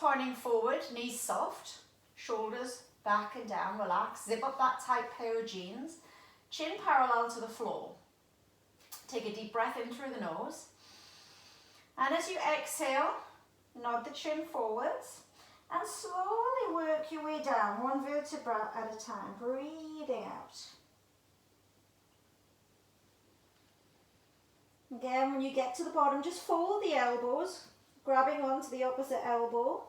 pointing forward, knees soft, shoulders back and down, relax. Zip up that tight pair of jeans. Chin parallel to the floor. Take a deep breath in through the nose. And as you exhale, nod the chin forwards and slowly work your way down, one vertebra at a time, breathing out. Again, when you get to the bottom, just fold the elbows, grabbing onto the opposite elbow.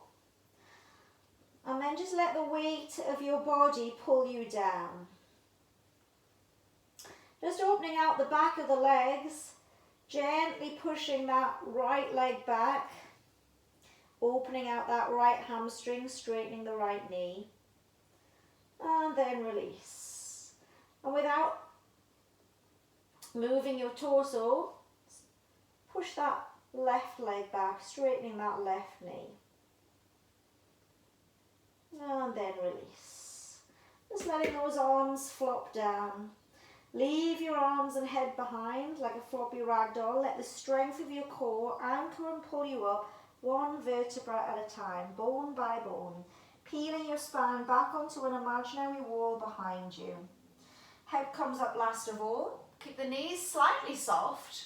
And then just let the weight of your body pull you down. Just opening out the back of the legs, gently pushing that right leg back, opening out that right hamstring, straightening the right knee, and then release. And without moving your torso, push that left leg back, straightening that left knee. And then release. Just letting those arms flop down. Leave your arms and head behind like a floppy ragdoll. Let the strength of your core anchor and pull you up one vertebra at a time, bone by bone. Peeling your spine back onto an imaginary wall behind you. Head comes up last of all. Keep the knees slightly soft.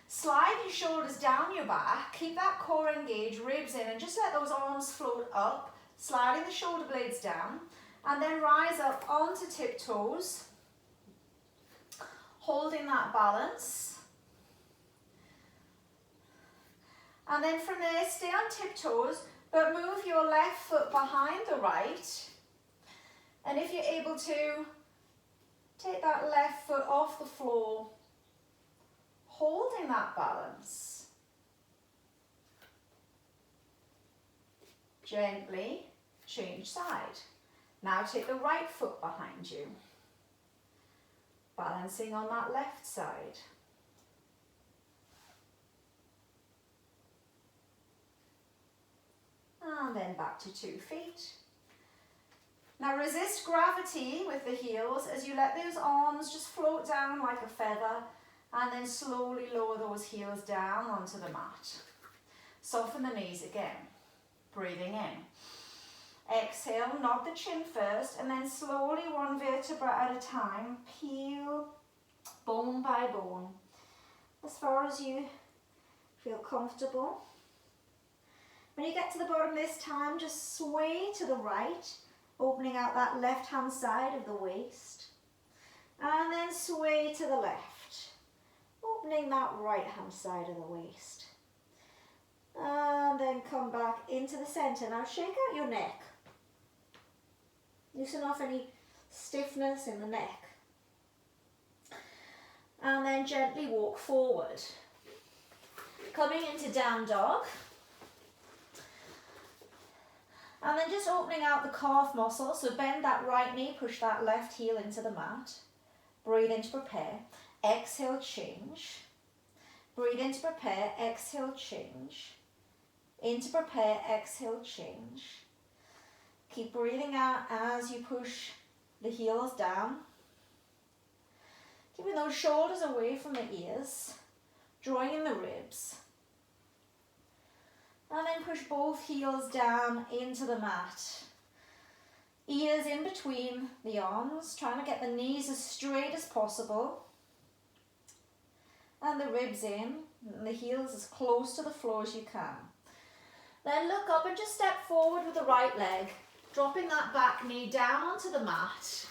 Slide your shoulders down your back. Keep that core engaged, ribs in, and just let those arms float up. Sliding the shoulder blades down, and then rise up onto tiptoes, holding that balance. And then from there, stay on tiptoes, but move your left foot behind the right. And if you're able to, take that left foot off the floor, holding that balance. Gently change side. Now take the right foot behind you, balancing on that left side. And then back to 2 feet. Now resist gravity with the heels as you let those arms just float down like a feather, and then slowly lower those heels down onto the mat. Soften the knees again. Breathing in. Exhale, nod the chin first, and then slowly one vertebra at a time, peel bone by bone, as far as you feel comfortable. When you get to the bottom this time, just sway to the right, opening out that left hand side of the waist, and then sway to the left, opening that right hand side of the waist. And then come back into the center. Now shake out your neck. Loosen off any stiffness in the neck. And then gently walk forward. Coming into down dog. And then just opening out the calf muscle. So bend that right knee, push that left heel into the mat. Breathe in to prepare. Exhale, change. Breathe in to prepare. Exhale, change. In to prepare, exhale, change. Keep breathing out as you push the heels down. Keeping those shoulders away from the ears, drawing in the ribs. And then push both heels down into the mat. Ears in between the arms, trying to get the knees as straight as possible. And the ribs in, and the heels as close to the floor as you can. Then look up and just step forward with the right leg, dropping that back knee down onto the mat.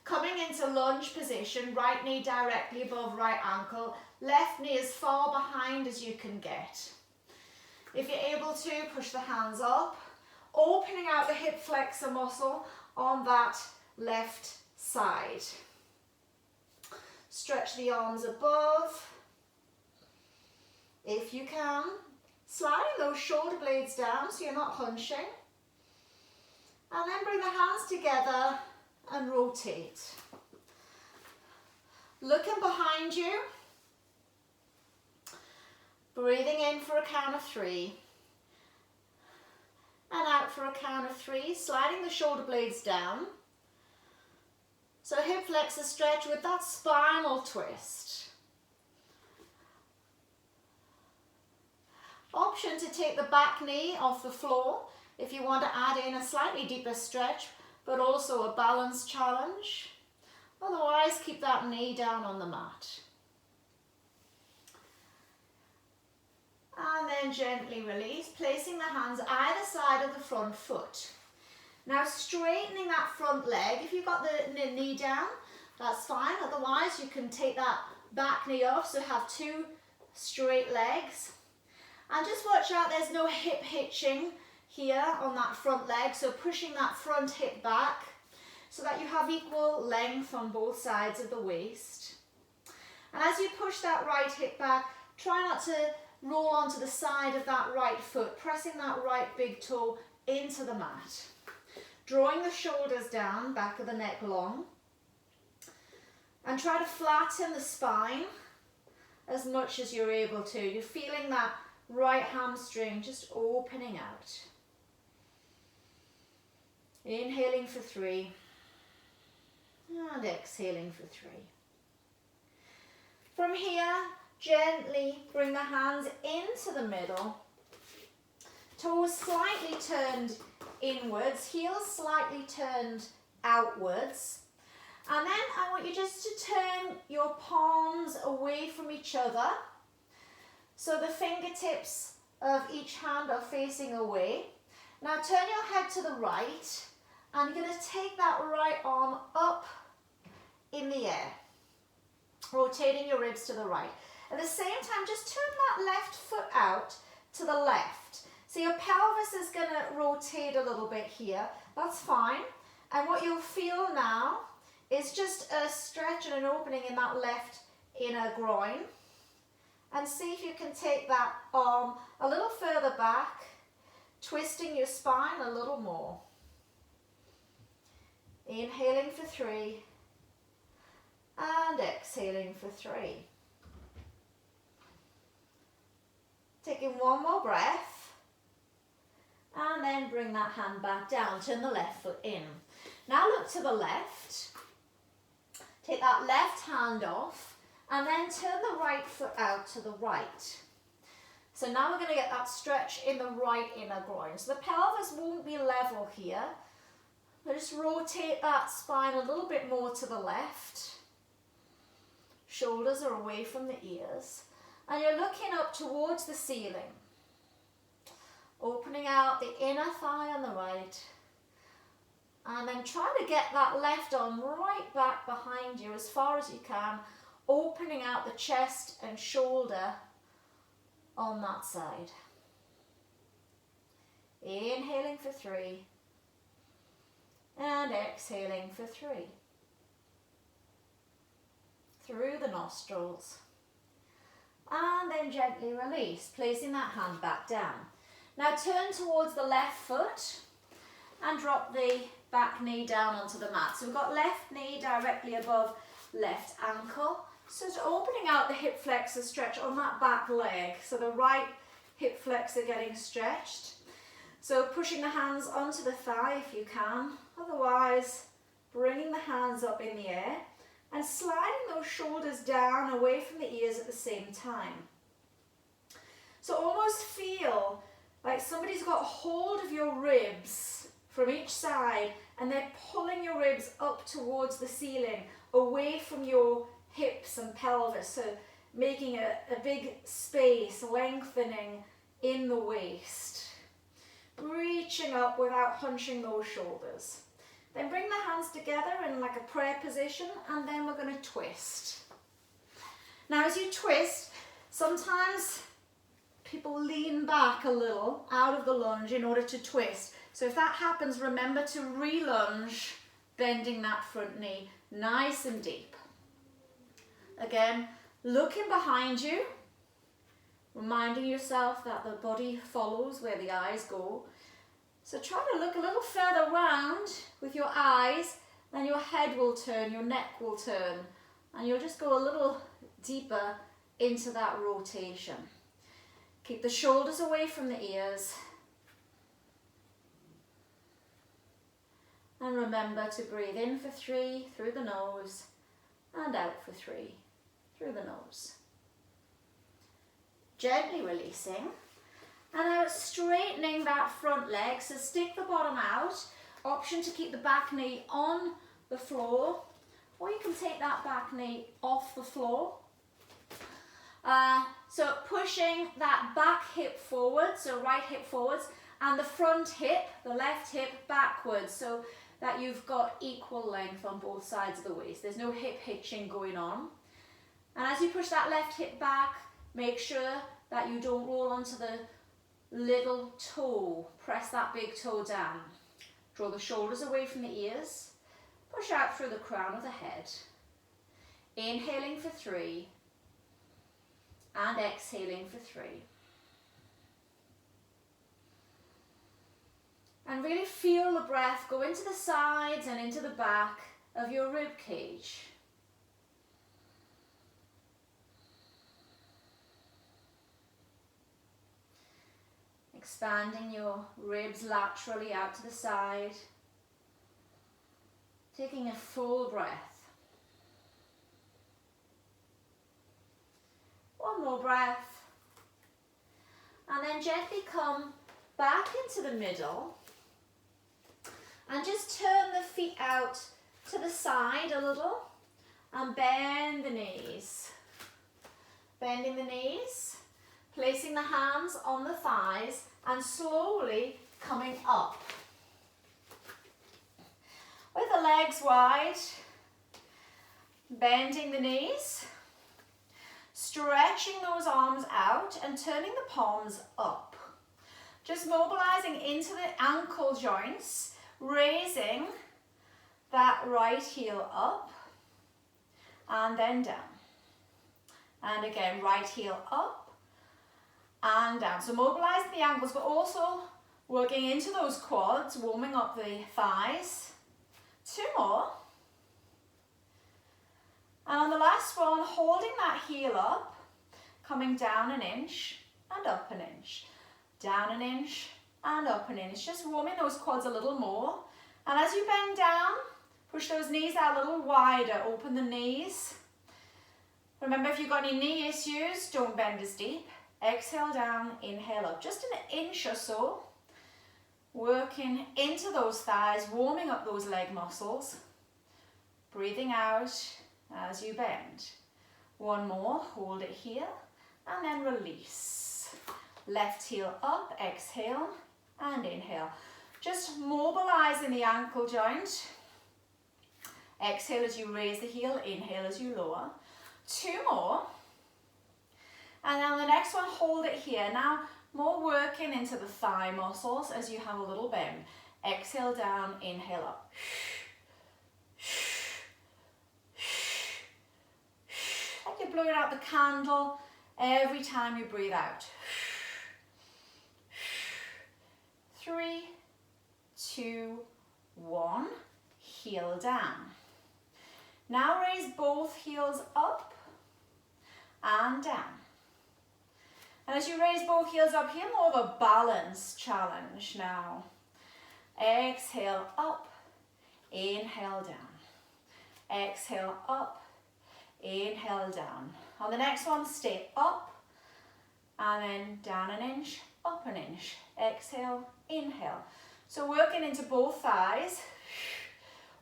Coming into lunge position, right knee directly above right ankle, left knee as far behind as you can get. If you're able to, push the hands up, opening out the hip flexor muscle on that left side. Stretch the arms above. If you can, sliding those shoulder blades down so you're not hunching. And then bring the hands together and rotate. Looking behind you. Breathing in for a count of 3. And out for a count of 3, sliding the shoulder blades down. So hip flexor stretch with that spinal twist. Option to take the back knee off the floor if you want to add in a slightly deeper stretch, but also a balance challenge. Otherwise, keep that knee down on the mat. And then gently release, placing the hands either side of the front foot. Now straightening that front leg. If you've got the knee down, that's fine. Otherwise, you can take that back knee off, so have two straight legs. And just watch out, there's no hip hitching here on that front leg, so pushing that front hip back so that you have equal length on both sides of the waist. And as you push that right hip back, try not to roll onto the side of that right foot, pressing that right big toe into the mat. Drawing the shoulders down, back of the neck long. And try to flatten the spine as much as you're able to. You're feeling that right hamstring just opening out. Inhaling for 3. And exhaling for 3. From here, gently bring the hands into the middle. Toes slightly turned inwards, heels slightly turned outwards. And then I want you just to turn your palms away from each other. So the fingertips of each hand are facing away. Now turn your head to the right, and you're going to take that right arm up in the air, rotating your ribs to the right. At the same time, just turn that left foot out to the left. So your pelvis is going to rotate a little bit here. That's fine. And what you'll feel now is just a stretch and an opening in that left inner groin. And see if you can take that arm a little further back, twisting your spine a little more. Inhaling for 3 and exhaling for 3. Taking one more breath and then bring that hand back down. Turn the left foot in. Now look to the left. Take that left hand off and then turn the right foot out to the right. So now we're going to get that stretch in the right inner groin. So the pelvis won't be level here. But just rotate that spine a little bit more to the left. Shoulders are away from the ears. And you're looking up towards the ceiling. Opening out the inner thigh on the right. And then try to get that left arm right back behind you as far as you can. Opening out the chest and shoulder on that side. Inhaling for 3. And exhaling for 3. Through the nostrils. And then gently release, placing that hand back down. Now turn towards the left foot and drop the back knee down onto the mat. So we've got left knee directly above left ankle. So it's opening out the hip flexor stretch on that back leg. So the right hip flexor getting stretched. So pushing the hands onto the thigh if you can. Otherwise, bringing the hands up in the air and sliding those shoulders down away from the ears at the same time. So almost feel like somebody's got hold of your ribs from each side and they're pulling your ribs up towards the ceiling, away from your hips and pelvis. So making a big space, lengthening in the waist. Reaching up without hunching those shoulders. Then bring the hands together in like a prayer position, and then we're going to twist. Now as you twist, sometimes people lean back a little out of the lunge in order to twist. So if that happens, remember to re-lunge, bending that front knee nice and deep. Again, looking behind you, reminding yourself that the body follows where the eyes go. So try to look a little further round with your eyes, then your head will turn, your neck will turn, and you'll just go a little deeper into that rotation. Keep the shoulders away from the ears. And remember to breathe in for 3 through the nose and out for 3 through the nose. Gently releasing. And now straightening that front leg, so stick the bottom out. Option to keep the back knee on the floor, or you can take that back knee off the floor. So pushing that back hip forward, so right hip forwards, and the front hip, the left hip backwards, so that you've got equal length on both sides of the waist. There's no hip hitching going on. And as you push that left hip back, make sure that you don't roll onto the little toe. Press that big toe down. Draw the shoulders away from the ears. Push out through the crown of the head. Inhaling for 3 and exhaling for 3. And really feel the breath go into the sides and into the back of your rib cage. Expanding your ribs laterally out to the side. Taking a full breath. One more breath. And then gently come back into the middle. And just turn the feet out to the side a little. And bend the knees. Bending the knees. Placing the hands on the thighs. And slowly coming up. With the legs wide, bending the knees, stretching those arms out and turning the palms up. Just mobilizing into the ankle joints, raising that right heel up and then down. And again, right heel up and down. So mobilizing the ankles, but also working into those quads, warming up the thighs. 2 more. And on the last one, holding that heel up, coming down an inch and up an inch. Down an inch and up an inch. Just warming those quads a little more. And as you bend down, push those knees out a little wider. Open the knees. Remember, if you've got any knee issues, don't bend as deep. Exhale down, inhale up. Just an inch or so. Working into those thighs, warming up those leg muscles. Breathing out as you bend. 1 more, hold it here, and then release. Left heel up, exhale, and inhale. Just mobilizing the ankle joint. Exhale as you raise the heel, inhale as you lower. 2 more. And then the next one, hold it here. Now, more working into the thigh muscles as you have a little bend. Exhale down, inhale up. Like you're blowing out the candle every time you breathe out. 3, 2, 1. Heel down. Now raise both heels up and down. And as you raise both heels up here, more of a balance challenge now. Exhale up, inhale down. Exhale up, inhale down. On the next one, stay up, and then down an inch, up an inch. Exhale, inhale. So working into both thighs,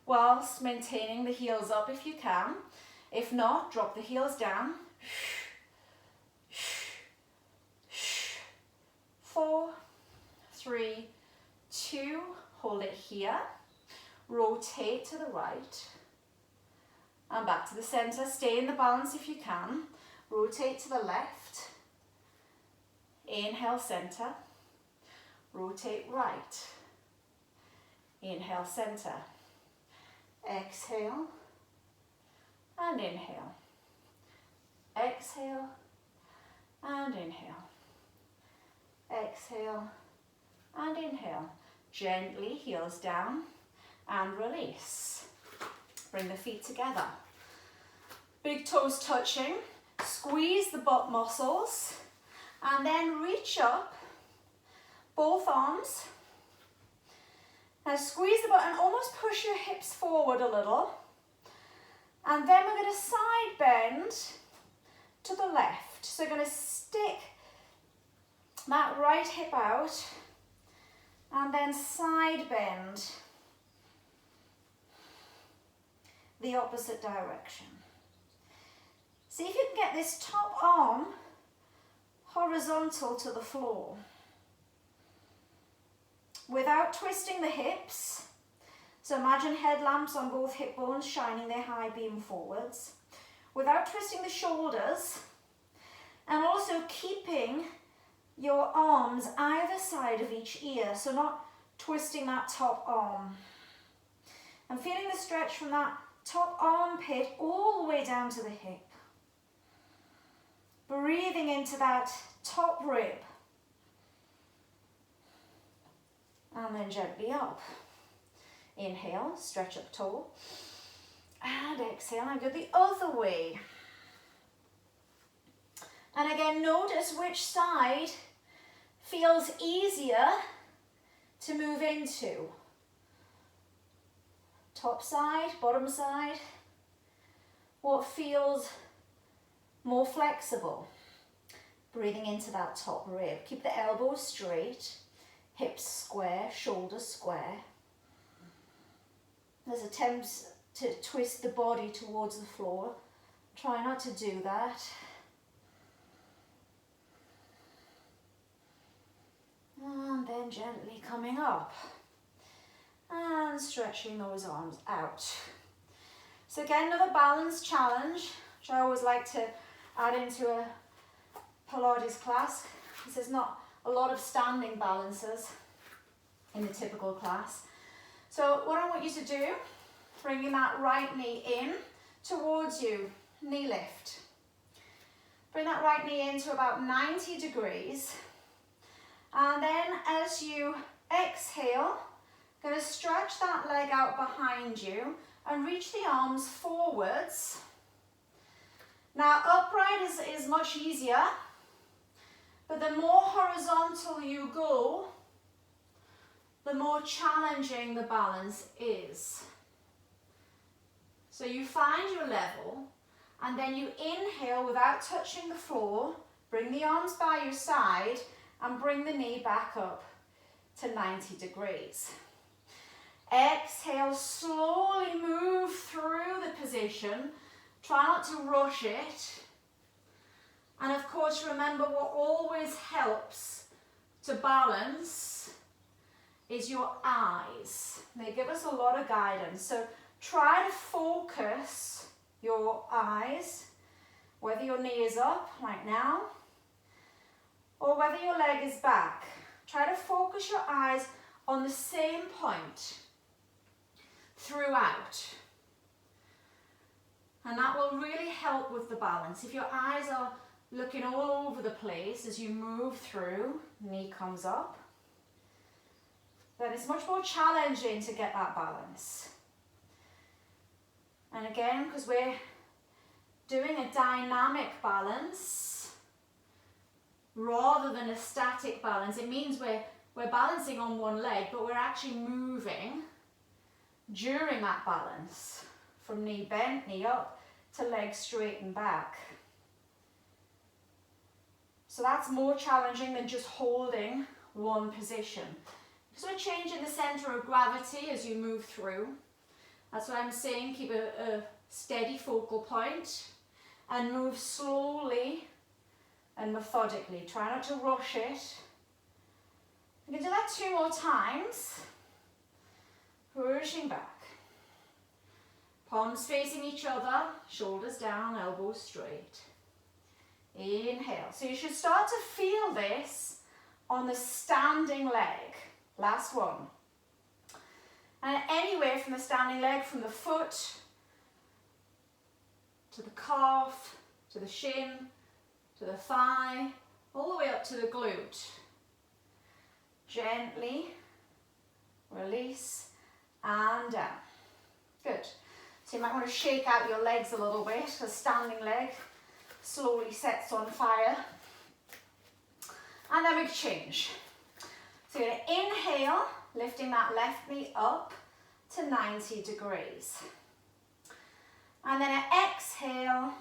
whilst maintaining the heels up if you can. If not, drop the heels down. 4, 3, 2, hold it here. Rotate to the right. And back to the center. Stay in the balance if you can. Rotate to the left. Inhale, center. Rotate right. Inhale, center. Exhale. And inhale. Exhale. And inhale. Exhale and inhale. Gently, heels down and release. Bring the feet together. Big toes touching. Squeeze the butt muscles and then reach up. Both arms. Now squeeze the butt and almost push your hips forward a little. And then we're going to side bend to the left. So we're going to stick that right hip out, and then side bend the opposite direction. See if you can get this top arm horizontal to the floor without twisting the hips. So imagine headlamps on both hip bones shining their high beam forwards, without twisting the shoulders, and also keeping your arms either side of each ear, so not twisting that top arm. And feeling the stretch from that top armpit all the way down to the hip. Breathing into that top rib. And then gently up. Inhale, stretch up tall. And exhale, and go the other way. And again, notice which side feels easier to move into. Top side, bottom side. What feels more flexible? Breathing into that top rib. Keep the elbows straight, hips square, shoulders square. There's attempts to twist the body towards the floor. Try not to do that. And then gently coming up. And stretching those arms out. So again, another balance challenge, which I always like to add into a Pilates class, because there's not a lot of standing balances in the typical class. So what I want you to do, bringing that right knee in towards you, knee lift. Bring that right knee into about 90 degrees. And then as you exhale, going to stretch that leg out behind you and reach the arms forwards. Now upright is much easier, but the more horizontal you go, the more challenging the balance is. So you find your level, and then you inhale without touching the floor, bring the arms by your side, and bring the knee back up to 90 degrees. Exhale, slowly move through the position. Try not to rush it. And of course, remember what always helps to balance is your eyes. They give us a lot of guidance. So try to focus your eyes, whether your knee is up like now, or whether your leg is back. Try to focus your eyes on the same point throughout. And that will really help with the balance. If your eyes are looking all over the place as you move through, knee comes up, then it's much more challenging to get that balance. And again, because we're doing a dynamic balance rather than a static balance, it means we're balancing on one leg, but we're actually moving during that balance from knee bent, knee up, to leg straight and back. So that's more challenging than just holding one position. Because we're changing the center of gravity as you move through. That's what I'm saying, keep a steady focal point and move slowly and methodically. Try not to rush it. You can do that 2 more times. Pushing back. Palms facing each other, shoulders down, elbows straight. Inhale. So you should start to feel this on the standing leg. Last one. And anywhere from the standing leg, from the foot to the calf, to the shin, to the thigh, all the way up to the glute. Gently release and down. Good. So you might want to shake out your legs a little bit. The standing leg slowly sets on fire. And then we change. So you're going to inhale, lifting that left knee up to 90 degrees. And then exhale,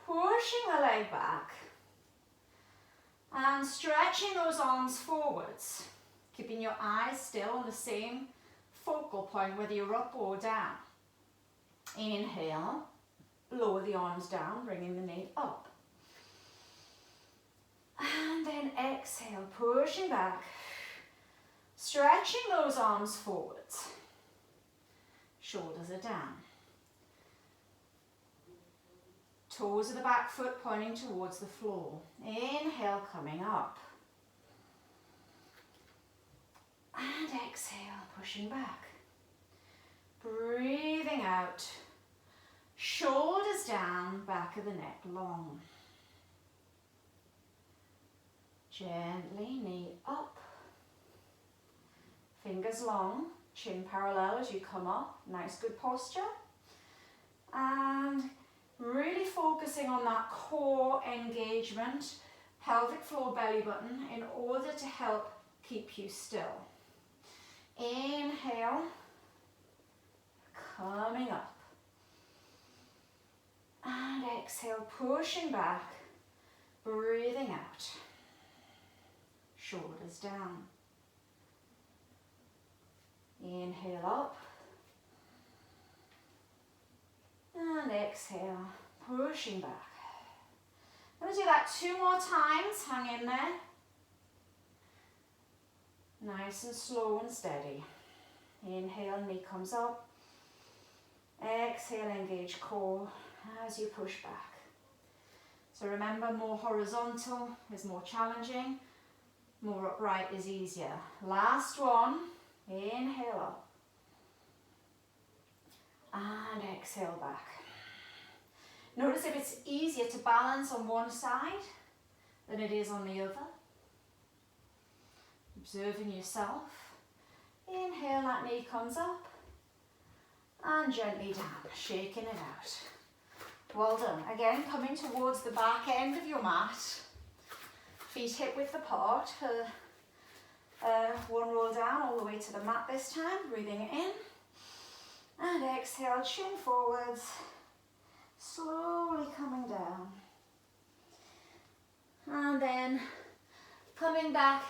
pushing the leg back. And stretching those arms forwards, keeping your eyes still on the same focal point, whether you're up or down. Inhale, lower the arms down, bringing the knee up. And then exhale, pushing back, stretching those arms forwards. Shoulders are down. Toes of the back foot pointing towards the floor. Inhale, coming up. And exhale, pushing back. Breathing out. Shoulders down, back of the neck long. Gently, knee up. Fingers long, chin parallel as you come up. Nice, good posture. And really focusing on that core engagement, pelvic floor, belly button, in order to help keep you still. Inhale, coming up. And exhale, pushing back, breathing out. Shoulders down. Inhale up. And exhale, pushing back. I'm going to do that 2 more times. Hang in there. Nice and slow and steady. Inhale, knee comes up. Exhale, engage core as you push back. So remember, more horizontal is more challenging. More upright is easier. Last one. Inhale up. And exhale back. Notice if it's easier to balance on one side than it is on the other. Observing yourself. Inhale, that knee comes up. And gently down, shaking it out. Well done. Again, coming towards the back end of your mat. Feet hip width apart. One roll down all the way to the mat this time. Breathing in. And exhale, chin forwards. Slowly coming down. And then coming back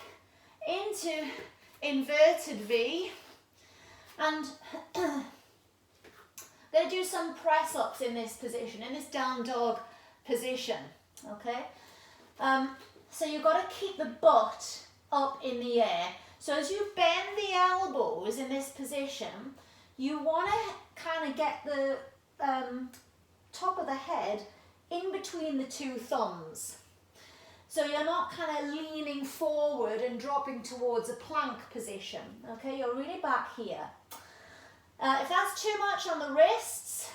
into inverted V. And I'm going to do some press ups in this position, in this down dog position. Okay? So you've got to keep the butt up in the air. So as you bend the elbows in this position, you want to kind of get the top of the head in between the 2 thumbs. So you're not kind of leaning forward and dropping towards a plank position. Okay, you're really back here. If that's too much on the wrists,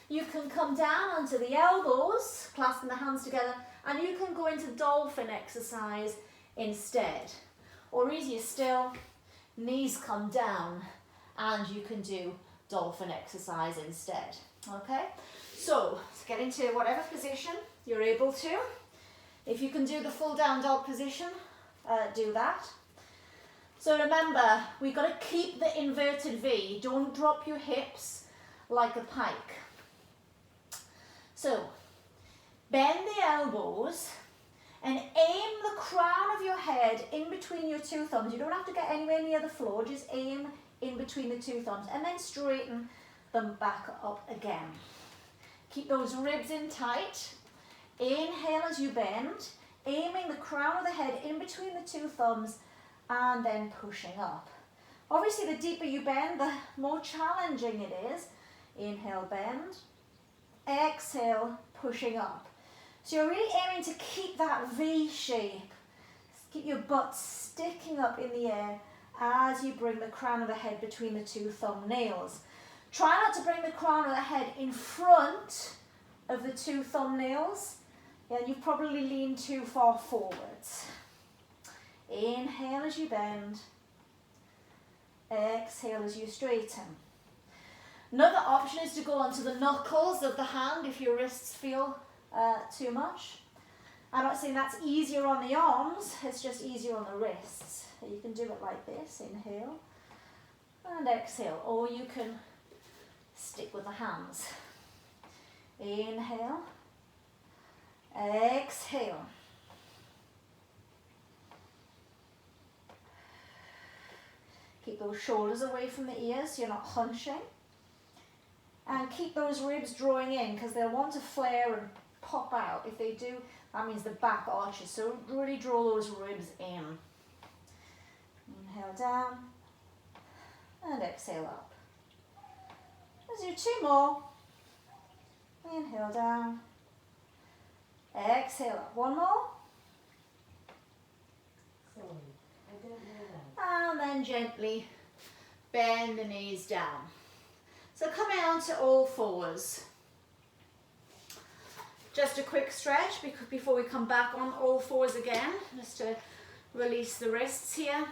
you can come down onto the elbows, clasping the hands together, and you can go into dolphin exercise instead. Or easier still, knees come down and you can do dolphin exercise instead. Okay, so let's get into whatever position you're able to. If you can do the full down dog position, do that. So remember, we've got to keep the inverted V. Don't drop your hips like a pike. So bend the elbows and aim the crown of your head in between your 2 thumbs. You don't have to get anywhere near the floor, just aim in between the 2 thumbs and then straighten them back up again. Keep those ribs in tight. Inhale as you bend, aiming the crown of the head in between the 2 thumbs and then pushing up. Obviously the deeper you bend, the more challenging it is. Inhale, bend. Exhale, pushing up. So you're really aiming to keep that V shape. Keep your butt sticking up in the air as you bring the crown of the head between the 2 thumbnails. Try not to bring the crown of the head in front of the 2 thumbnails. Yeah, you've probably leaned too far forwards. Inhale as you bend. Exhale as you straighten. Another option is to go onto the knuckles of the hand if your wrists feel too much. I'm not saying that's easier on the arms, it's just easier on the wrists. You can do it like this, inhale and exhale, or you can stick with the hands. Inhale, exhale. Keep those shoulders away from the ears so you're not hunching. And keep those ribs drawing in because they'll want to flare and pop out. If they do, that means the back arches. So really draw those ribs in. Inhale down and exhale up. Let's do 2 more. Inhale down. Exhale up. 1 more. Sorry, I don't know that. And then gently bend the knees down. So coming on to all fours. Just a quick stretch before we come back on all fours again, just to release the wrists here.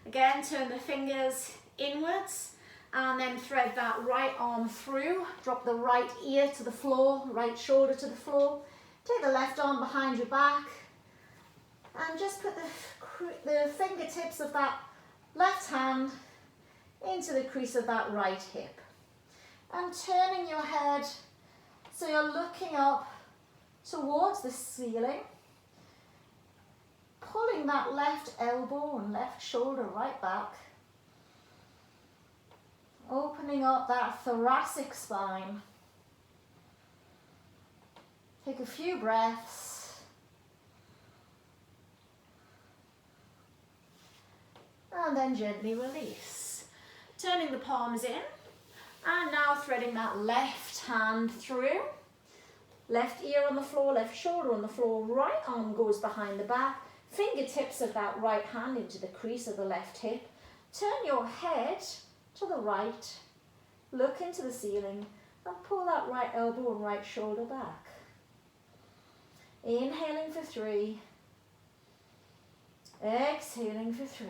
Again, turn the fingers inwards and then thread that right arm through. Drop the right ear to the floor, right shoulder to the floor. Take the left arm behind your back and just put the fingertips of that left hand into the crease of that right hip. And turning your head so you're looking up towards the ceiling, pulling that left elbow and left shoulder right back, opening up that thoracic spine. Take a few breaths. And then gently release. Turning the palms in. And now threading that left hand through. Left ear on the floor, left shoulder on the floor, right arm goes behind the back. Fingertips of that right hand into the crease of the left hip. Turn your head to the right. Look into the ceiling and pull that right elbow and right shoulder back. Inhaling for 3. Exhaling for 3.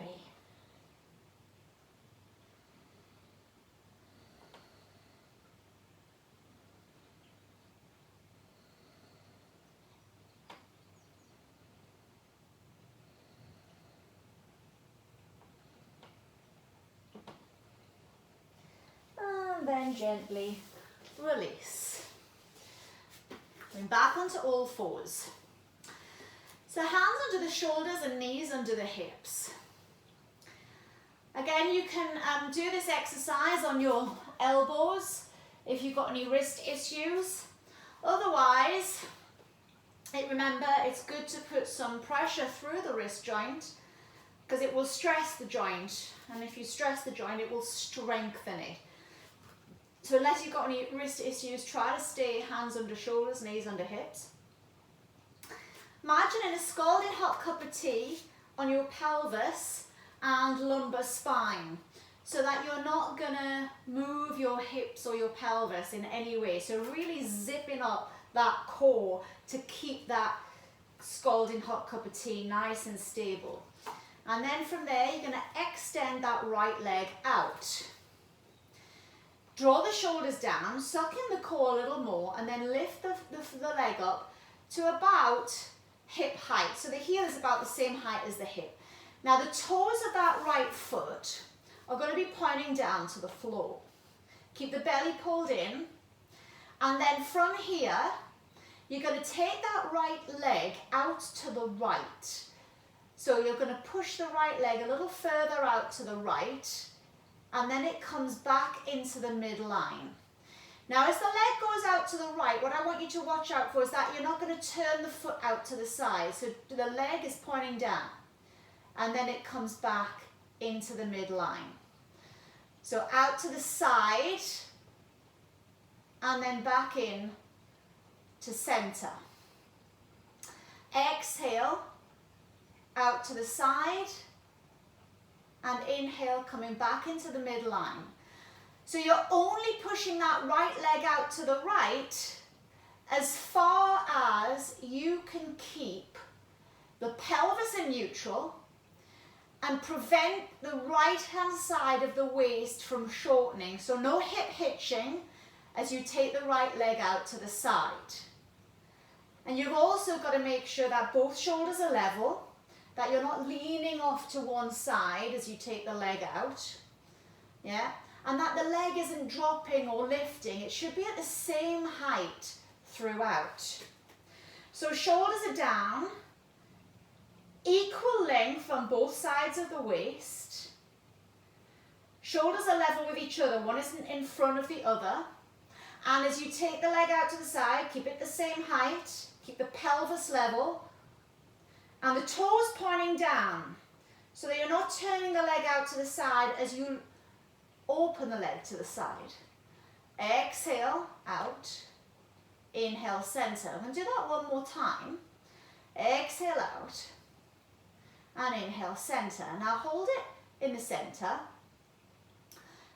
And then gently release. Going back onto all fours. So hands under the shoulders and knees under the hips. Again, you can do this exercise on your elbows if you've got any wrist issues. Otherwise, remember it's good to put some pressure through the wrist joint because it will stress the joint. And if you stress the joint, it will strengthen it. So unless you've got any wrist issues, try to stay hands under shoulders, knees under hips. Imagine a scalding hot cup of tea on your pelvis and lumbar spine so that you're not going to move your hips or your pelvis in any way. So really zipping up that core to keep that scalding hot cup of tea nice and stable. And then from there, you're going to extend that right leg out. Draw the shoulders down, suck in the core a little more, and then lift the leg up to about hip height. So the heel is about the same height as the hip. Now the toes of that right foot are going to be pointing down to the floor. Keep the belly pulled in. And then from here, you're going to take that right leg out to the right. So you're going to push the right leg a little further out to the right. And then it comes back into the midline. Now as the leg goes out to the right, what I want you to watch out for is that you're not going to turn the foot out to the side. So the leg is pointing down. And then it comes back into the midline. So out to the side. And then back in to center. Exhale. Out to the side. And inhale, coming back into the midline. So you're only pushing that right leg out to the right as far as you can keep the pelvis in neutral and prevent the right hand side of the waist from shortening. So no hip hitching as you take the right leg out to the side. And you've also got to make sure that both shoulders are level, that you're not leaning off to one side as you take the leg out, yeah? And that the leg isn't dropping or lifting. It should be at the same height throughout. So shoulders are down, equal length on both sides of the waist. shoulders are level with each other. One isn't in front of the other. And as you take the leg out to the side, keep it the same height. Keep the pelvis level. And the toes pointing down. So that you're not turning the leg out to the side as you open the leg to the side. Exhale, out. Inhale, center. I'm going to do that one more time. Exhale, out. And inhale, center. Now hold it in the center.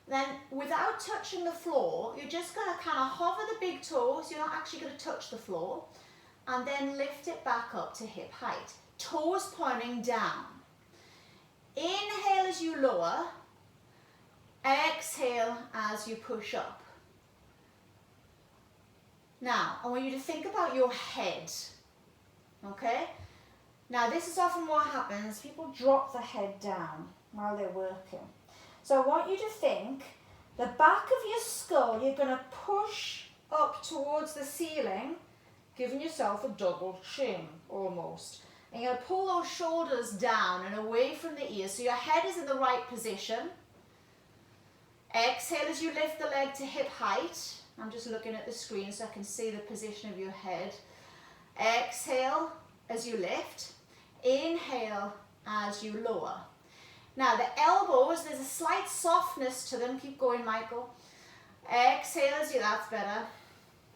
Then without touching the floor, you're just going to kind of hover the big toes. You're not actually going to touch the floor. And then lift it back up to hip height. Toes pointing down. Inhale as you lower. Exhale as you push up. Now, I want you to think about your head. Okay? Now, this is often what happens. People drop the head down while they're working. So I want you to think the back of your skull, you're going to push up towards the ceiling, giving yourself a double chin almost. And you're going to pull those shoulders down and away from the ears so your head is in the right position. Exhale as you lift the leg to hip height. I'm just looking at the screen so I can see the position of your head. Exhale as you lift. Inhale as you lower. Now the elbows, there's a slight softness to them. Keep going, Michael. Exhale as you, that's better.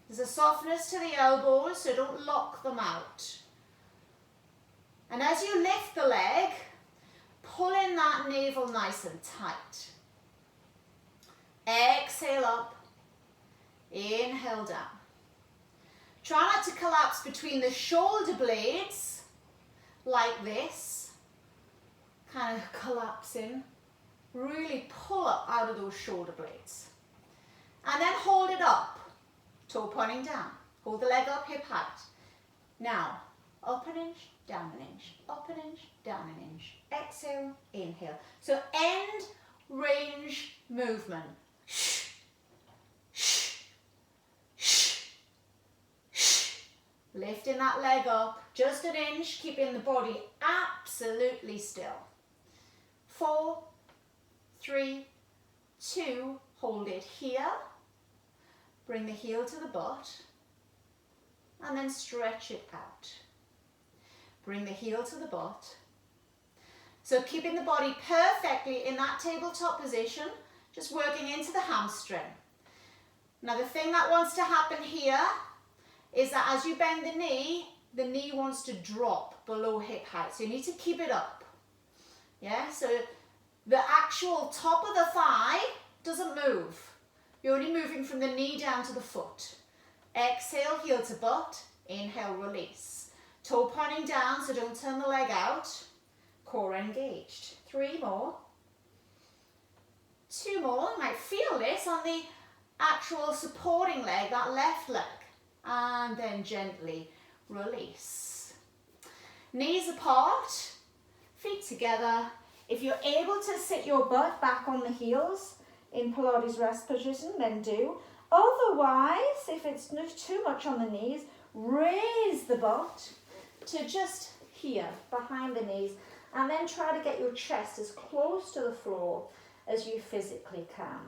There's a softness to the elbows, so don't lock them out. And as you lift the leg, pull in that navel nice and tight. Exhale up. Inhale down. Try not to collapse between the shoulder blades like this. Kind of collapsing. Really pull up out of those shoulder blades. And then hold it up. Toe pointing down. Hold the leg up, hip height. Now, up an inch, down an inch. Up an inch, down an inch. Exhale, inhale. So end range movement. Lifting that leg up, just an inch, keeping the body absolutely still. 4, 3, 2, hold it here. Bring the heel to the butt, and then stretch it out. Bring the heel to the butt. So keeping the body perfectly in that tabletop position, just working into the hamstring. Now the thing that wants to happen here is that as you bend the knee wants to drop below hip height. So you need to keep it up. Yeah, so the actual top of the thigh doesn't move. You're only moving from the knee down to the foot. Exhale, heel to butt. Inhale, release. Toe pointing down, so don't turn the leg out. Core engaged. 3 more. 2 more. You might feel this on the actual supporting leg, that left leg. And then gently release. Knees apart, feet together. If you're able to sit your butt back on the heels in Pilates rest position, then do. Otherwise, if it's too much on the knees, raise the butt to just here, behind the knees, and then try to get your chest as close to the floor as you physically can.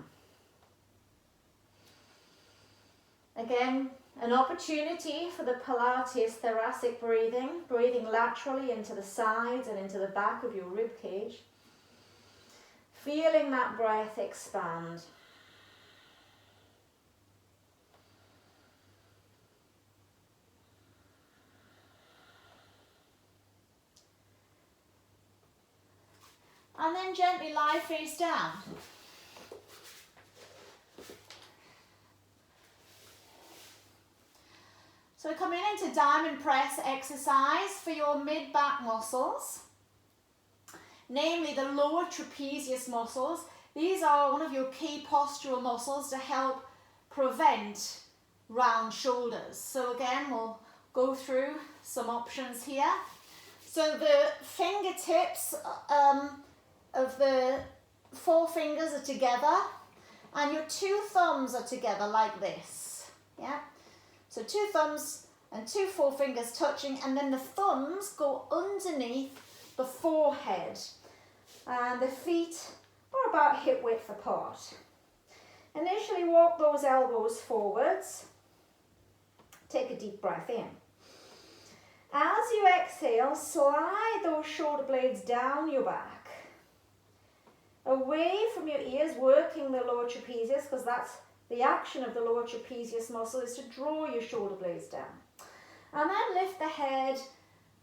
Again, an opportunity for the Pilates thoracic breathing, breathing laterally into the sides and into the back of your rib cage. Feeling that breath expand. And then gently lie face down. So we're coming into diamond press exercise for your mid-back muscles, namely the lower trapezius muscles. These are one of your key postural muscles to help prevent round shoulders. So again, we'll go through some options here. So the fingertips of the 4 fingers are together, and your 2 thumbs are together like this. Yeah. So 2 thumbs and 2 forefingers touching, and then the thumbs go underneath the forehead. And the feet or about hip width apart. Initially walk those elbows forwards. Take a deep breath in. As you exhale, slide those shoulder blades down your back. Away from your ears, working the lower trapezius, because that's the action of the lower trapezius muscle, is to draw your shoulder blades down. And then lift the head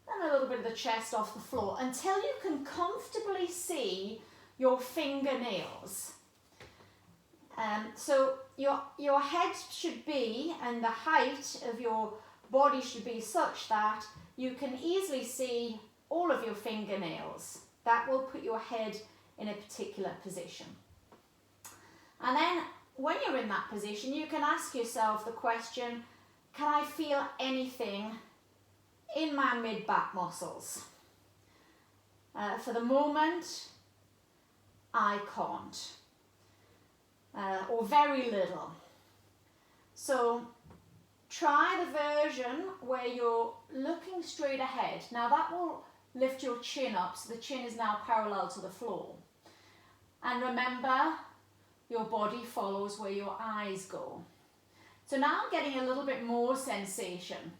and a little bit of the chest off the floor until you can comfortably see your fingernails. So your head should be, and the height of your body should be such that you can easily see all of your fingernails. That will put your head in a particular position. And then when you're in that position, you can ask yourself the question, can I feel anything in my mid-back muscles? For the moment, I can't, or very little. So try the version where you're looking straight ahead. Now that will lift your chin up, so the chin is now parallel to the floor. And remember, your body follows where your eyes go. So now I'm getting a little bit more sensation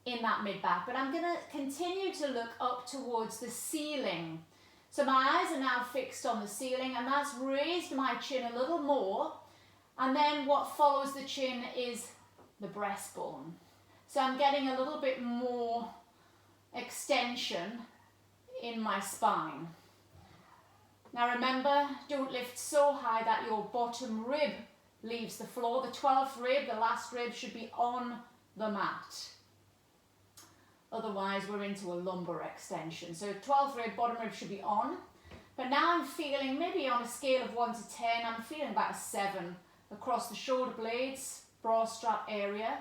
in that mid-back, but I'm going to continue to look up towards the ceiling. So my eyes are now fixed on the ceiling, and that's raised my chin a little more. And then what follows the chin is the breastbone. So I'm getting a little bit more extension in my spine. Now remember, don't lift so high that your bottom rib leaves the floor. The 12th rib, the last rib, should be on the mat. Otherwise we're into a lumbar extension. So 12th rib, bottom rib should be on. But now I'm feeling, maybe on a scale of 1 to 10, I'm feeling about a 7 across the shoulder blades, bra strap area.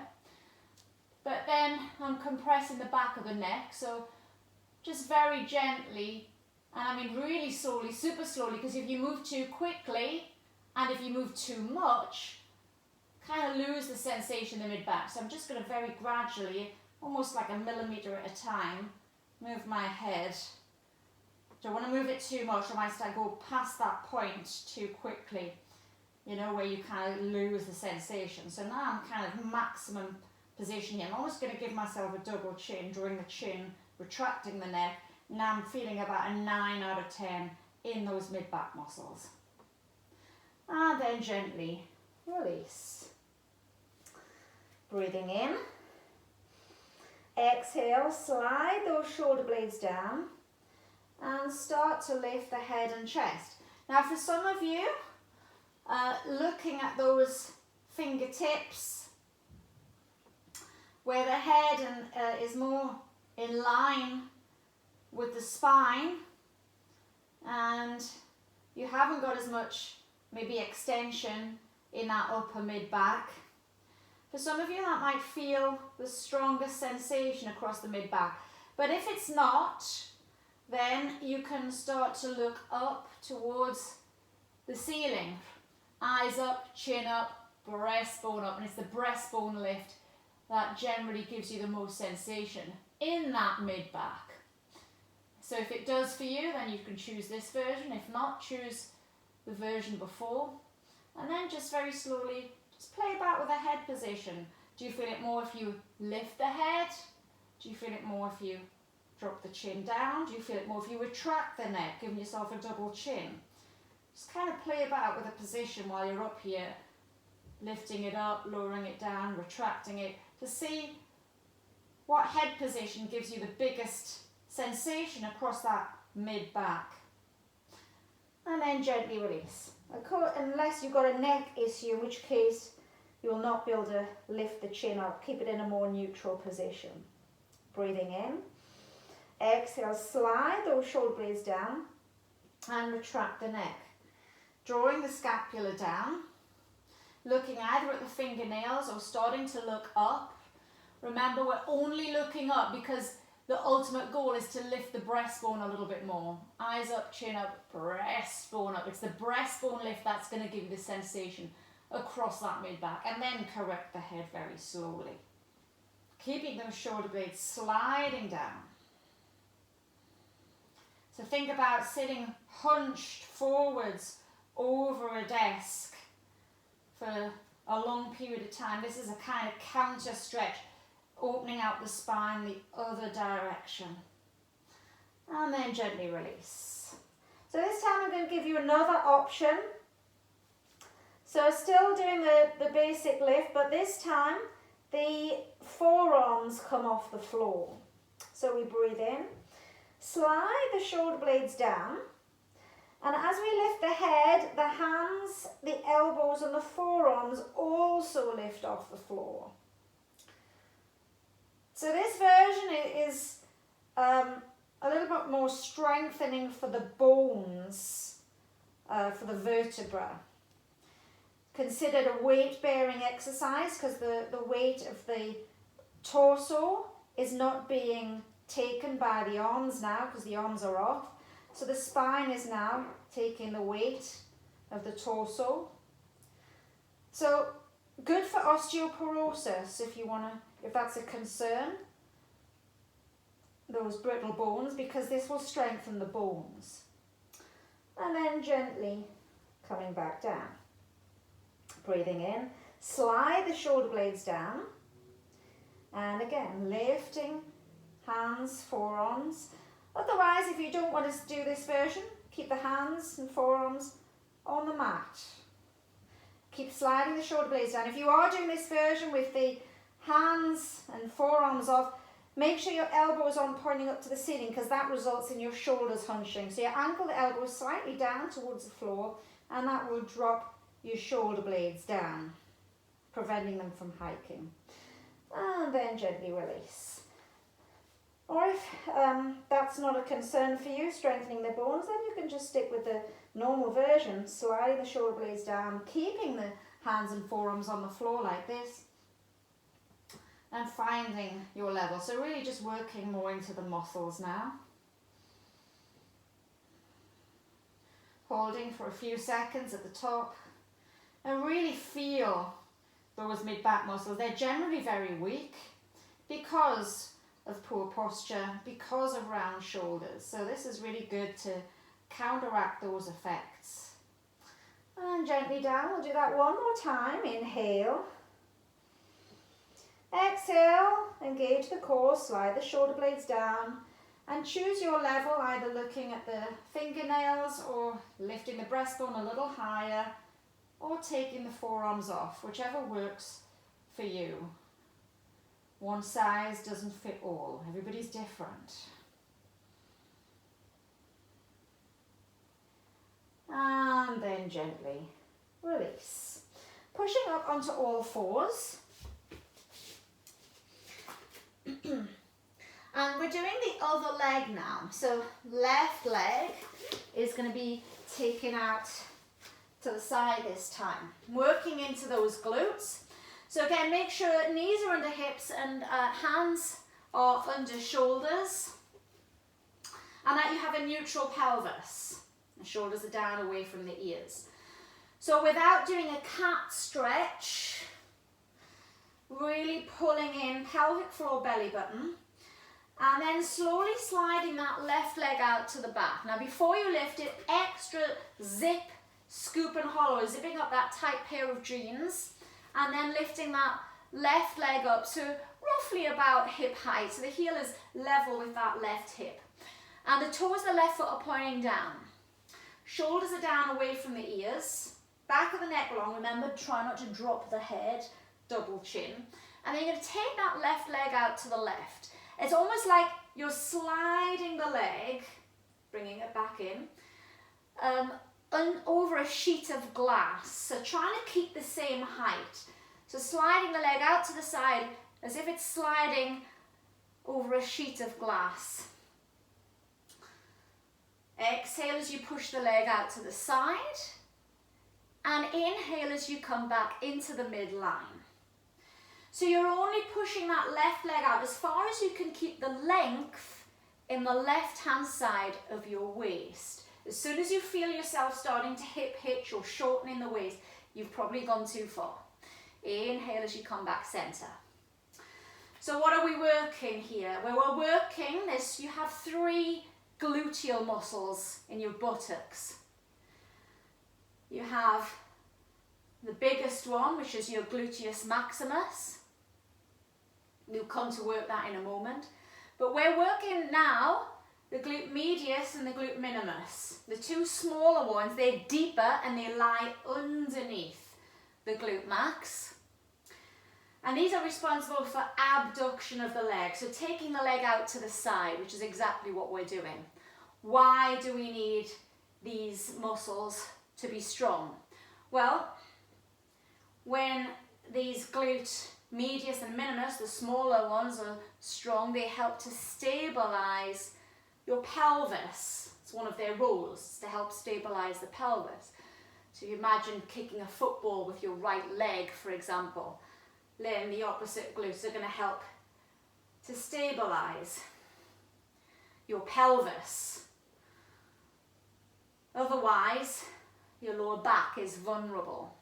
But then I'm compressing the back of the neck, so just very gently, and I mean really slowly, super slowly, because if you move too quickly and if you move too much, kind of lose the sensation in the mid-back. So I'm just going to very gradually, almost like a millimetre at a time, move my head. Don't want to move it too much, or I might go past that point too quickly, you know, where you kind of lose the sensation. So now I'm kind of maximum position here. I'm almost going to give myself a double chin, drawing the chin, retracting the neck. Now I'm feeling about a 9 out of 10 in those mid-back muscles. And then gently release. Breathing in. Exhale, slide those shoulder blades down and start to lift the head and chest. Now for some of you, looking at those fingertips, where the head is more in line with the spine and you haven't got as much maybe extension in that upper mid-back. For some of you that might feel the strongest sensation across the mid-back. But if it's not, then you can start to look up towards the ceiling. Eyes up, chin up, breastbone up, and it's the breastbone lift that generally gives you the most sensation in that mid-back. So if it does for you, then you can choose this version. If not, choose the version before. And then just very slowly, just play about with the head position. Do you feel it more if you lift the head? Do you feel it more if you drop the chin down? Do you feel it more if you retract the neck, giving yourself a double chin? Just kind of play about with the position while you're up here, lifting it up, lowering it down, retracting it, to see what head position gives you the biggest sensation across that mid-back. And then gently release. Unless you've got a neck issue, in which case you'll not be able to lift the chin up. Keep it in a more neutral position. Breathing in. Exhale, slide those shoulder blades down and retract the neck. Drawing the scapula down, looking either at the fingernails or starting to look up. Remember, we're only looking up because the ultimate goal is to lift the breastbone a little bit more. Eyes up, chin up, breastbone up. It's the breastbone lift that's going to give you the sensation across that mid-back. And then correct the head very slowly. Keeping those shoulder blades sliding down. So think about sitting hunched forwards over a desk for a long period of time. This is a kind of counter stretch, opening out the spine the other direction. And then gently release. So this time I'm going to give you another option. So still doing the basic lift, but this time the forearms come off the floor. So we breathe in, slide the shoulder blades down, and as we lift the head, the hands, the elbows and the forearms also lift off the floor. So this version is a little bit more strengthening for the bones, for the vertebra. Considered a weight-bearing exercise because the weight of the torso is not being taken by the arms now because the arms are off. So the spine is now taking the weight of the torso. So good for osteoporosis if that's a concern, those brittle bones, because this will strengthen the bones. And then gently coming back down. Breathing in, slide the shoulder blades down, and again lifting hands, forearms. Otherwise, if you don't want to do this version, keep the hands and forearms on the mat. Keep sliding the shoulder blades down. If you are doing this version with the hands and forearms off, make sure your elbows aren't pointing up to the ceiling because that results in your shoulders hunching. So you ankle the elbows slightly down towards the floor, and that will drop your shoulder blades down, preventing them from hiking. And then gently release. Or if that's not a concern for you, strengthening the bones, then you can just stick with the normal version, sliding the shoulder blades down, keeping the hands and forearms on the floor like this, and finding your level. So really just working more into the muscles now. Holding for a few seconds at the top. And really feel those mid-back muscles. They're generally very weak because of poor posture, because of round shoulders. So this is really good to counteract those effects. And gently down. We'll do that one more time. Inhale. Exhale. Engage the core. Slide the shoulder blades down. And choose your level, either looking at the fingernails or lifting the breastbone a little higher, or taking the forearms off, whichever works for you. One size doesn't fit all. Everybody's different. And then gently release. Pushing up onto all fours. And we're doing the other leg now. So left leg is going to be taken out to the side this time, working into those glutes. So again, make sure knees are under hips and hands are under shoulders, and that you have a neutral pelvis. The shoulders are down away from the ears. So without doing a cat stretch, really pulling in pelvic floor, belly button, and then slowly sliding that left leg out to the back. Now before you lift it, extra zip, scoop and hollow, zipping up that tight pair of jeans, and then lifting that left leg up to roughly about hip height. So the heel is level with that left hip. And the toes of the left foot are pointing down. Shoulders are down away from the ears. Back of the neck long. Remember, try not to drop the head, double chin. And then you're going to take that left leg out to the left. It's almost like you're sliding the leg, bringing it back in, over a sheet of glass. So trying to keep the same height. So sliding the leg out to the side as if it's sliding over a sheet of glass. Exhale as you push the leg out to the side. And inhale as you come back into the midline. So you're only pushing that left leg out as far as you can keep the length in the left-hand side of your waist. As soon as you feel yourself starting to hip hitch or shortening the waist, you've probably gone too far. Inhale as you come back center. So what are we working here? Well, we're working this. You have 3 gluteal muscles in your buttocks. You have the biggest one, which is your gluteus maximus. We'll come to work that in a moment. But we're working now the glute medius and the glute minimus. The two smaller ones, they're deeper and they lie underneath the glute max. And these are responsible for abduction of the leg, so taking the leg out to the side, which is exactly what we're doing. Why do we need these muscles to be strong? Well, when these glute medius and minimus, the smaller ones, are strong, they help to stabilize your pelvis. It's one of their roles, to help stabilize the pelvis. So you imagine kicking a football with your right leg, for example. Then the opposite glutes are going to help to stabilize your pelvis. Otherwise, your lower back is vulnerable.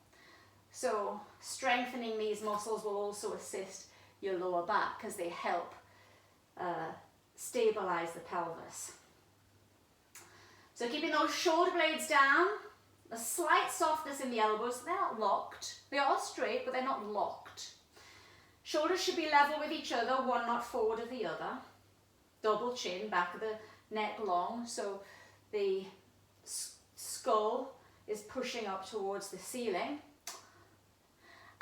So strengthening these muscles will also assist your lower back because they help stabilize the pelvis. So keeping those shoulder blades down, a slight softness in the elbows. They're not locked. They are straight, but they're not locked. Shoulders should be level with each other, one not forward of the other. Double chin, back of the neck long, so the skull is pushing up towards the ceiling.